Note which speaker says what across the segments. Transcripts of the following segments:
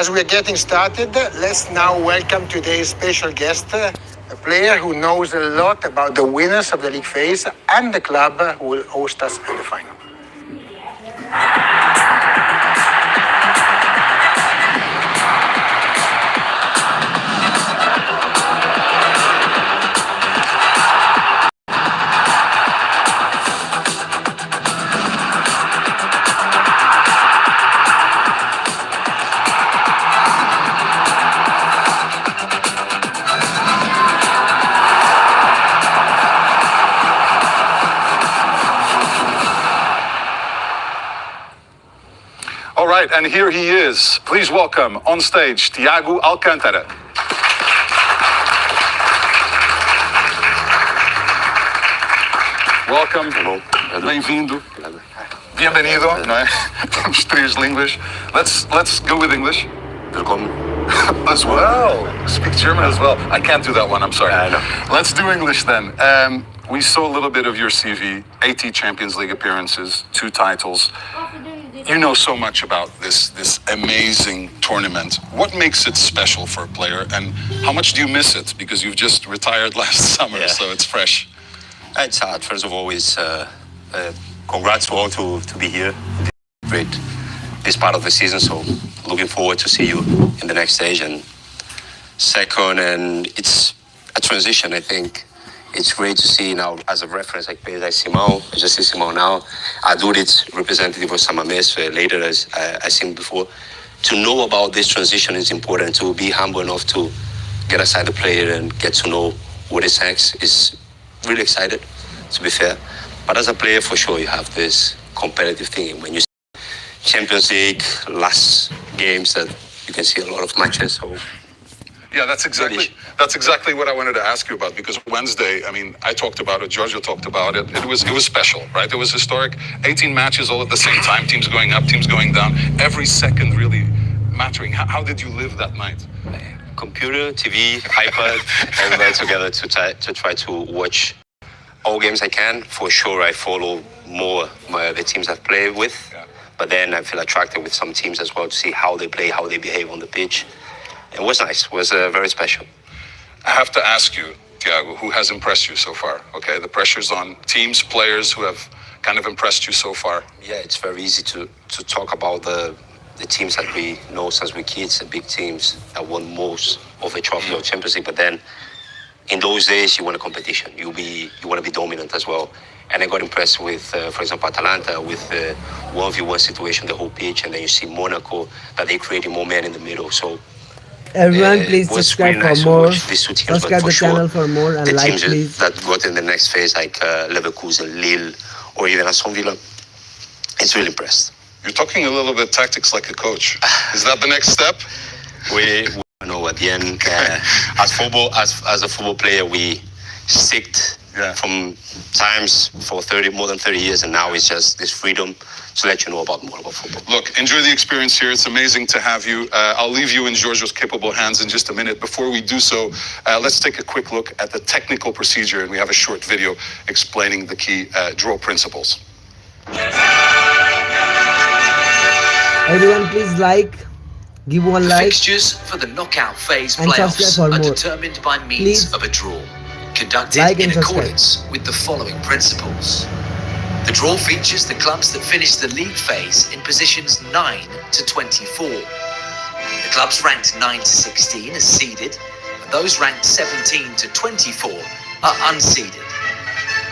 Speaker 1: As we're getting started, let's now welcome today's special guest, a player who knows a lot about the winners of the league phase and the club who will host us at the final.
Speaker 2: All right, and here he is. Please welcome on stage Thiago Alcântara. Welcome.
Speaker 3: Hello.
Speaker 2: Bem-vindo. Bienvenido. Não é? Temos três línguas. Let's go with English.
Speaker 3: Welcome.
Speaker 2: As well. Speak German as well. I can't do that one. I'm sorry.
Speaker 3: I know.
Speaker 2: Let's do English then. We saw a little bit of your CV. 80 Champions League appearances, 2 titles. You know so much about this amazing tournament. What makes it special for a player, and how much do you miss it? Because you've just retired last summer, so it's fresh.
Speaker 3: It's hard. First of all, it's congrats to all to be here. Great. This part of the season, so looking forward to see you in the next stage. And second, and it's a transition, I think. It's great to see now as a reference, like players like Simão. I just see Simão now. Aduric, representative of Samamés, later as I seen before. To know about this transition is important. To be humble enough to get aside the player and get to know what is next is really excited, to be fair. But as a player, for sure, you have this competitive thing. When you see Champions League, last games, that you can see a lot of matches. So.
Speaker 2: Yeah, that's exactly what I wanted to ask you about, because Wednesday, I mean, I talked about it, Giorgio talked about it. It was special, right? It was historic. 18 matches all at the same time, teams going up, teams going down, every second really mattering. How did you live that night?
Speaker 3: Computer, TV, iPad, everybody together to try to watch all games I can. For sure, I follow more the teams I've played with, but then I feel attracted with some teams as well to see how they play, how they behave on the pitch. It was nice. It was very special.
Speaker 2: I have to ask you, Thiago, who has impressed you so far? Okay, the pressure's on teams, players who have kind of impressed you so far.
Speaker 3: Yeah, it's very easy to talk about the teams that we know since we're kids, the big teams that won most of the trophy of Champions League. But then, in those days, you want a competition. You want to be dominant as well. And I got impressed with, for example, Atalanta with the 1v1 situation, the whole pitch, and then you see Monaco that they created more men in the middle. So.
Speaker 4: Everyone, please subscribe for more. Subscribe the channel for more and like,
Speaker 3: teams
Speaker 4: please.
Speaker 3: That got in the next phase, like Leverkusen, Lille, or even Aston Villa, it's really impressed.
Speaker 2: You're talking a little bit tactics like a coach. Is that the next step?
Speaker 3: We know at the end, as a football player, we sticked from times for more than 30 years, and now it's just this freedom to let you know more about football.
Speaker 2: Look, enjoy the experience here. It's amazing to have you. I'll leave you in Giorgio's capable hands in just a minute. Before we do so, let's take a quick look at the technical procedure, and we have a short video explaining the key draw principles.
Speaker 4: Everyone, please give one like.
Speaker 5: Fixtures for the knockout phase
Speaker 4: and
Speaker 5: playoffs
Speaker 4: are
Speaker 5: determined by means of a draw, conducted in accordance with the following principles. The draw features the clubs that finish the league phase in positions 9 to 24. The clubs ranked 9 to 16 are seeded, and those ranked 17 to 24 are unseeded.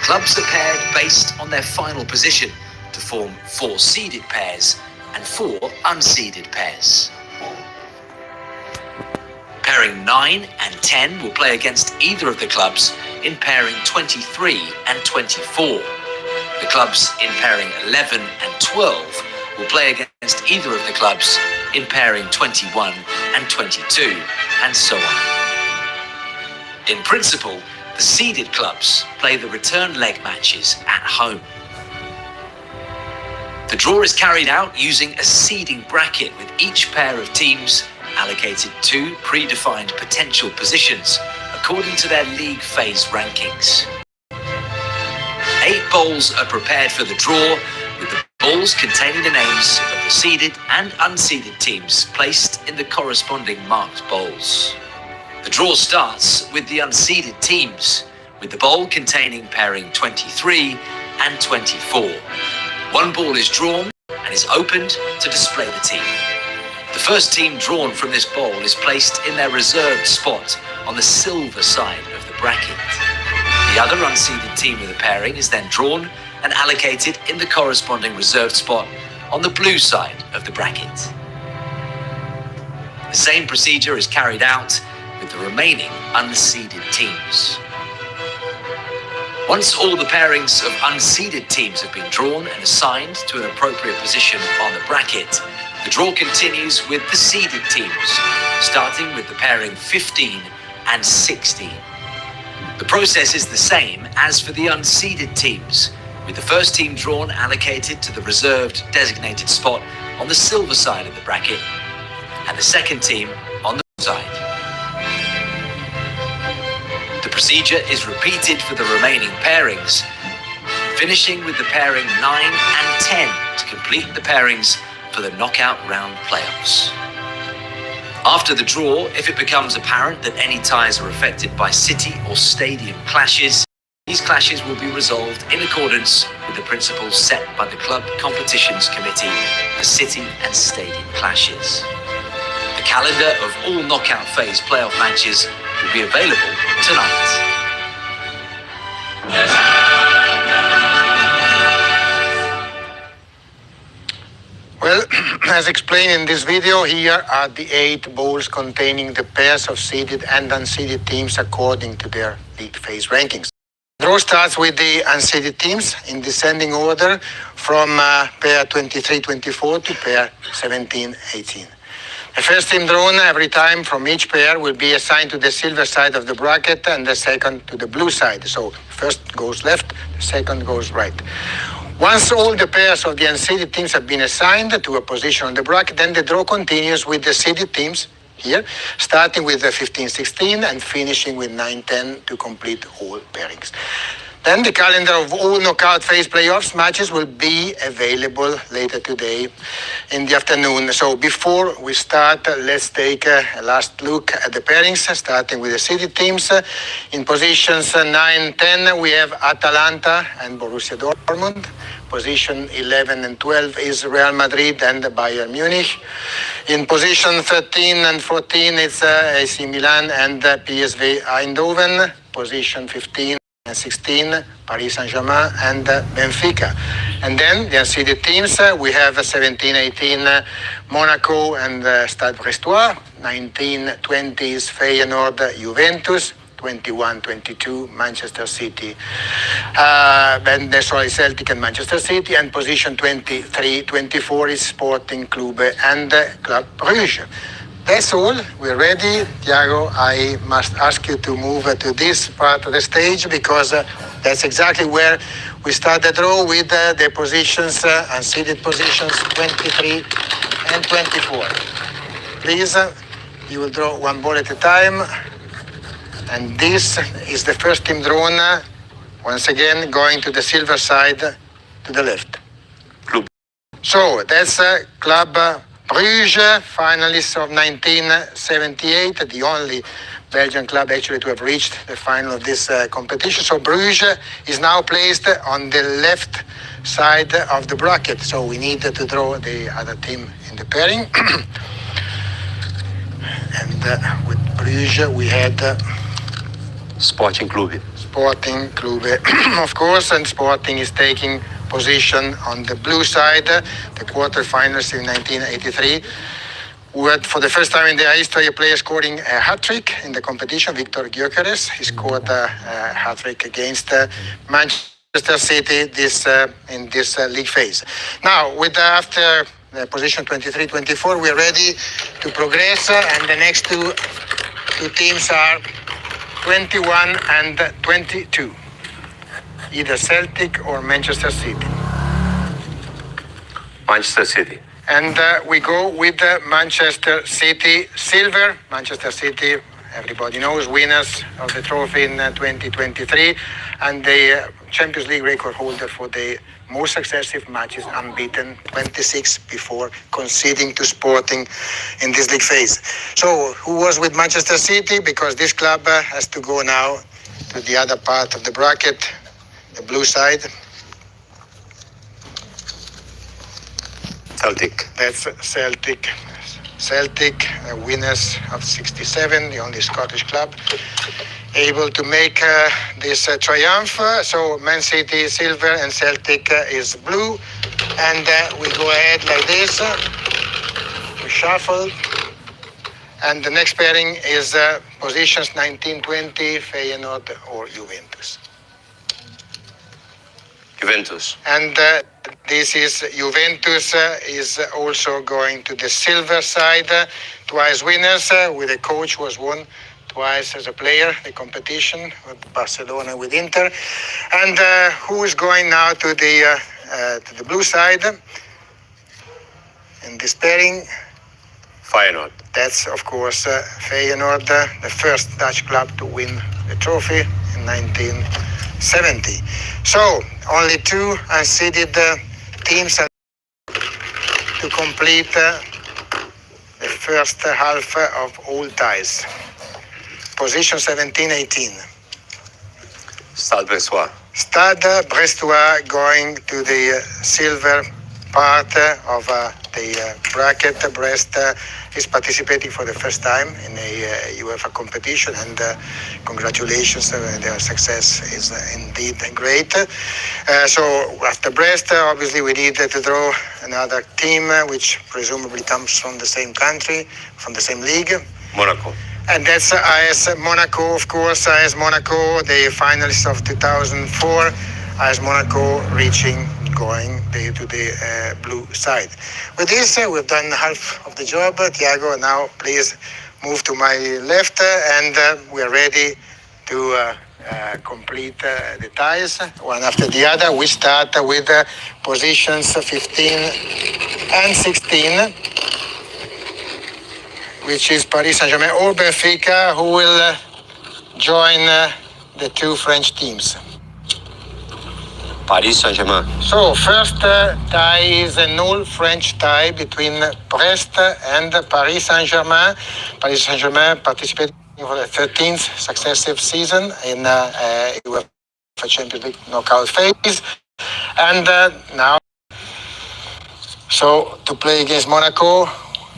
Speaker 5: Clubs are paired based on their final position to form 4 seeded pairs and 4 unseeded pairs. Pairing 9 and 10 will play against either of the clubs in pairing 23 and 24. The clubs in pairing 11 and 12 will play against either of the clubs in pairing 21 and 22, and so on. In principle, the seeded clubs play the return leg matches at home. The draw is carried out using a seeding bracket, with each pair of teams allocated 2 predefined potential positions according to their league phase rankings. 8 bowls are prepared for the draw, with the balls containing the names of the seeded and unseeded teams placed in the corresponding marked bowls. The draw starts with the unseeded teams, with the bowl containing pairing 23 and 24. One ball is drawn and is opened to display the team. The first team drawn from this bowl is placed in their reserved spot on the silver side of the bracket. The other unseeded team of the pairing is then drawn and allocated in the corresponding reserved spot on the blue side of the bracket. The same procedure is carried out with the remaining unseeded teams. Once all the pairings of unseeded teams have been drawn and assigned to an appropriate position on the bracket, the draw continues with the seeded teams, starting with the pairing 15 and 16. The process is the same as for the unseeded teams, with the first team drawn allocated to the reserved designated spot on the silver side of the bracket, and the second team on the blue side. The procedure is repeated for the remaining pairings, finishing with the pairing 9 and 10 to complete the pairings for the knockout round playoffs. After the draw, if it becomes apparent that any ties are affected by city or stadium clashes, these clashes will be resolved in accordance with the principles set by the Club Competitions Committee for city and stadium clashes. The calendar of all knockout phase playoff matches will be available tonight.
Speaker 1: Well, as explained in this video, here are the 8 bowls containing the pairs of seeded and unseeded teams according to their league phase rankings. The draw starts with the unseeded teams in descending order from pair 23-24 to pair 17-18. The first team drawn every time from each pair will be assigned to the silver side of the bracket and the second to the blue side. So first goes left, the second goes right. Once all the pairs of the unseeded teams have been assigned to a position on the bracket, then the draw continues with the seeded teams here, starting with the 15-16 and finishing with 9-10 to complete all pairings. Then the calendar of all knockout phase playoffs matches will be available later today in the afternoon. So before we start, let's take a last look at the pairings, starting with the seeded teams. In positions 9-10, we have Atalanta and Borussia Dortmund. Position 11 and 12 is Real Madrid and Bayern Munich. In position 13 and 14, it's AC Milan and PSV Eindhoven. Position 15 and 16, Paris Saint-Germain and Benfica. And then the unseeded teams, we have 17-18, Monaco and Stade Brestois. 19-20 is Feyenoord, Juventus. 21-22, Manchester City. Celtic and Manchester City. And position 23-24 is Sporting Club and Club Brugge. That's all. We're ready. Thiago, I must ask you to move to this part of the stage because that's exactly where we start the draw with the positions, unseeded positions 23 and 24. Please, you will draw one ball at a time. And this is the first team drawn, once again, going to the silver side to the left.
Speaker 3: Club.
Speaker 1: So that's Club Brugge, finalists of 1978, the only Belgian club actually to have reached the final of this competition. So Brugge is now placed on the left side of the bracket. So we need to draw the other team in the pairing. And with Brugge we had...
Speaker 3: Sporting Club.
Speaker 1: Sporting Club, of course, and Sporting is taking position on the blue side, the quarterfinals in 1983. We had, for the first time in their history, a player scoring a hat-trick in the competition, Victor Gyökeres. He scored a hat-trick against Manchester City in this league phase. Now, with after position 23-24, we are ready to progress, and the next two teams are 21 and 22, either Celtic or Manchester City.
Speaker 3: Manchester City.
Speaker 1: And we go with Manchester City silver. Manchester City, everybody knows, winners of the trophy in 2023, and the Champions League record holder for the most successive matches, unbeaten, 26 before conceding to Sporting in this league phase. So, who was with Manchester City? Because this club has to go now to the other part of the bracket, the blue side.
Speaker 3: Celtic.
Speaker 1: That's Celtic. Celtic, winners of 67, the only Scottish club able to make this triumph. So Man City is silver and Celtic is blue. And we go ahead like this. We shuffle. And the next pairing is positions 19-20, Feyenoord or Juventus.
Speaker 3: Juventus.
Speaker 1: And this is Juventus is also going to the silver side, twice winners, with a coach who has won twice as a player the competition with Barcelona, with Inter. And who is going now to the blue side in this pairing?
Speaker 3: Feyenoord.
Speaker 1: That's, of course, Feyenoord, the first Dutch club to win the trophy in 1970. So, only two unseeded teams are to complete the first half of all ties. Position 17-18.
Speaker 3: Stade Brestois.
Speaker 1: Stade Brestois going to the silver part of the bracket. Brest is participating for the first time in a UEFA competition, and congratulations, their success is indeed great. So after Brest, obviously we need to draw another team which presumably comes from the same country, from the same league.
Speaker 3: Monaco.
Speaker 1: And that's AS Monaco, of course. AS Monaco, the finalists of 2004. AS Monaco going to the blue side. With this, we've done half of the job. Thiago, now please move to my left, and we're ready to complete the ties, one after the other. We start with positions 15 and 16. Which is Paris Saint-Germain or Benfica, who will join the two French teams.
Speaker 3: Paris Saint-Germain.
Speaker 1: So, first tie is an all-French tie between Brest and Paris Saint-Germain. Paris Saint-Germain participating for the 13th successive season in UEFA Champions League knockout phase. And now, so to play against Monaco,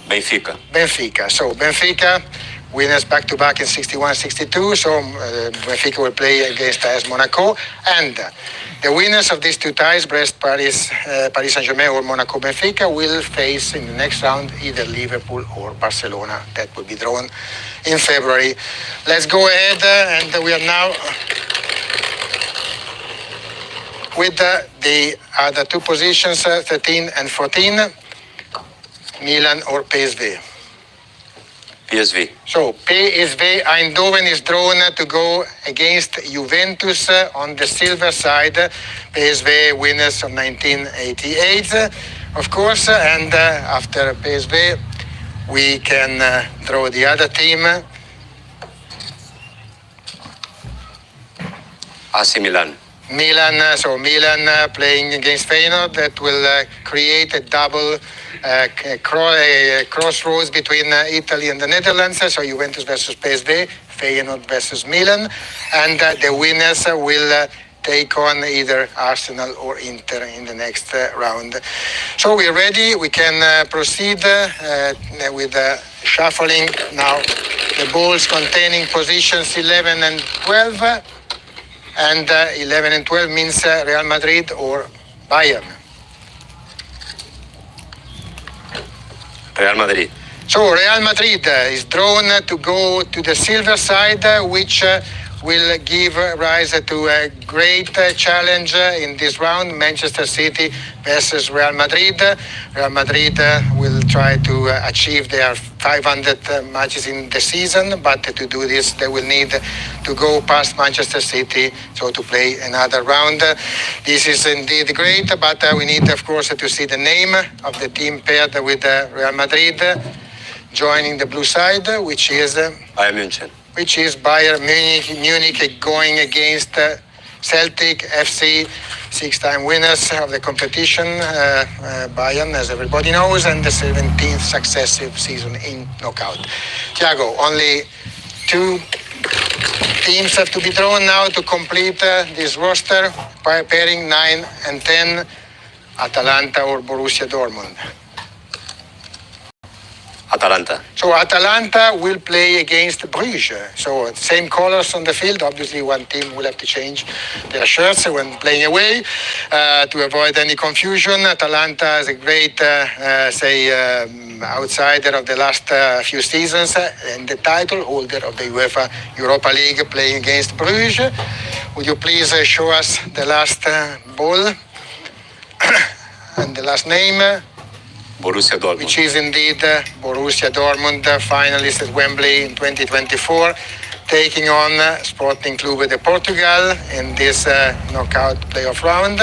Speaker 3: Benfica.
Speaker 1: So Benfica, winners back-to-back in 61-62. So Benfica will play against AS Monaco. And the winners of these two ties, Brest-Paris, Paris Saint-Germain or Monaco-Benfica, will face in the next round either Liverpool or Barcelona. That will be drawn in February. Let's go ahead, and we are now with the other two positions, 13 and 14. Milan or PSV?
Speaker 3: PSV.
Speaker 1: So PSV Eindhoven is drawn to go against Juventus on the silver side. PSV winners of 1988, of course. And after PSV, we can draw the other team.
Speaker 3: AC Milan.
Speaker 1: Milan playing against Feyenoord. That will create a double crossroads between Italy and the Netherlands. So Juventus versus PSV, Feyenoord versus Milan, and the winners will take on either Arsenal or Inter in the next round. So we're ready. We can proceed with shuffling now the balls containing positions 11 and 12. And 11 and 12 means Real Madrid or Bayern.
Speaker 3: Real Madrid.
Speaker 1: So Real Madrid is drawn to go to the silver side, which will give rise to a great challenge in this round, Manchester City versus Real Madrid. Real Madrid will try to achieve their 500 matches in the season, but to do this they will need to go past Manchester City, so to play another round. This is indeed great, but we need, of course, to see the name of the team paired with Real Madrid joining the blue side, which is
Speaker 3: Bayern München.
Speaker 1: Which is Bayern Munich going against Celtic FC. six-time winners of the competition, Bayern, as everybody knows, and the 17th successive season in knockout. Thiago, only two teams have to be drawn now to complete this roster, pairing 9 and 10, Atalanta or Borussia Dortmund.
Speaker 3: Atalanta.
Speaker 1: So Atalanta will play against Bruges. So same colors on the field. Obviously, one team will have to change their shirts when playing away to avoid any confusion. Atalanta is a great, outsider of the last few seasons and the title holder of the UEFA Europa League, playing against Bruges. Would you please show us the last ball and the last name?
Speaker 3: Borussia Dortmund.
Speaker 1: Which is indeed Borussia Dortmund, finalist at Wembley in 2024, taking on Sporting Clube de Portugal in this knockout playoff round.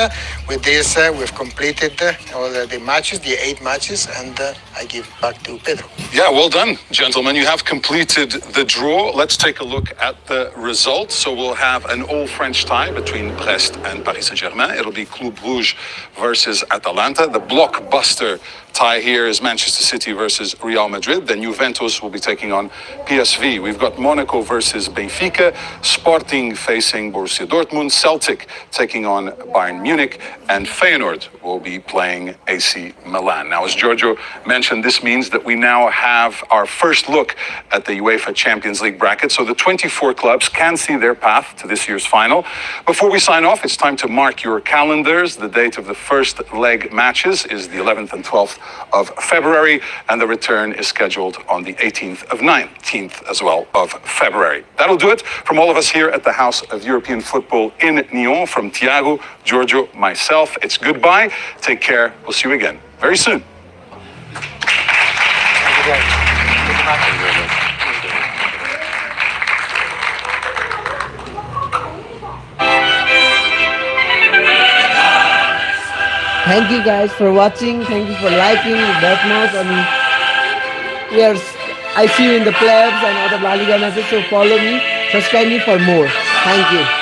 Speaker 1: With this, we've completed all the matches, the 8 matches, and I give back to Pedro.
Speaker 2: Yeah, well done, gentlemen. You have completed the draw. Let's take a look at the results. So we'll have an all-French tie between Brest and Paris Saint-Germain. It'll be Club Brugge versus Atalanta. The blockbuster tie here is Manchester City versus Real Madrid. Then Juventus will be taking on PSV. We've got Monaco versus Benfica, Sporting facing Borussia Dortmund, Celtic taking on Bayern Munich, and Feyenoord will be playing AC Milan. Now, as Giorgio mentioned, this means that we now have our first look at the UEFA Champions League bracket. So the 24 clubs can see their path to this year's final. Before we sign off, it's time to mark your calendars. The date of the first leg matches is the 11th and 12th of February, and the return is scheduled on the 18th of 19th as well of February. That'll do it from all of us here at the House of European Football in Nyon. From Thiago, Giorgio, myself, it's goodbye. Take care. We'll see you again very soon.
Speaker 4: Thank you guys for watching. Thank you for liking that much. I see you in the playoffs and other La Liga matches. So follow me, subscribe me for more. Thank you.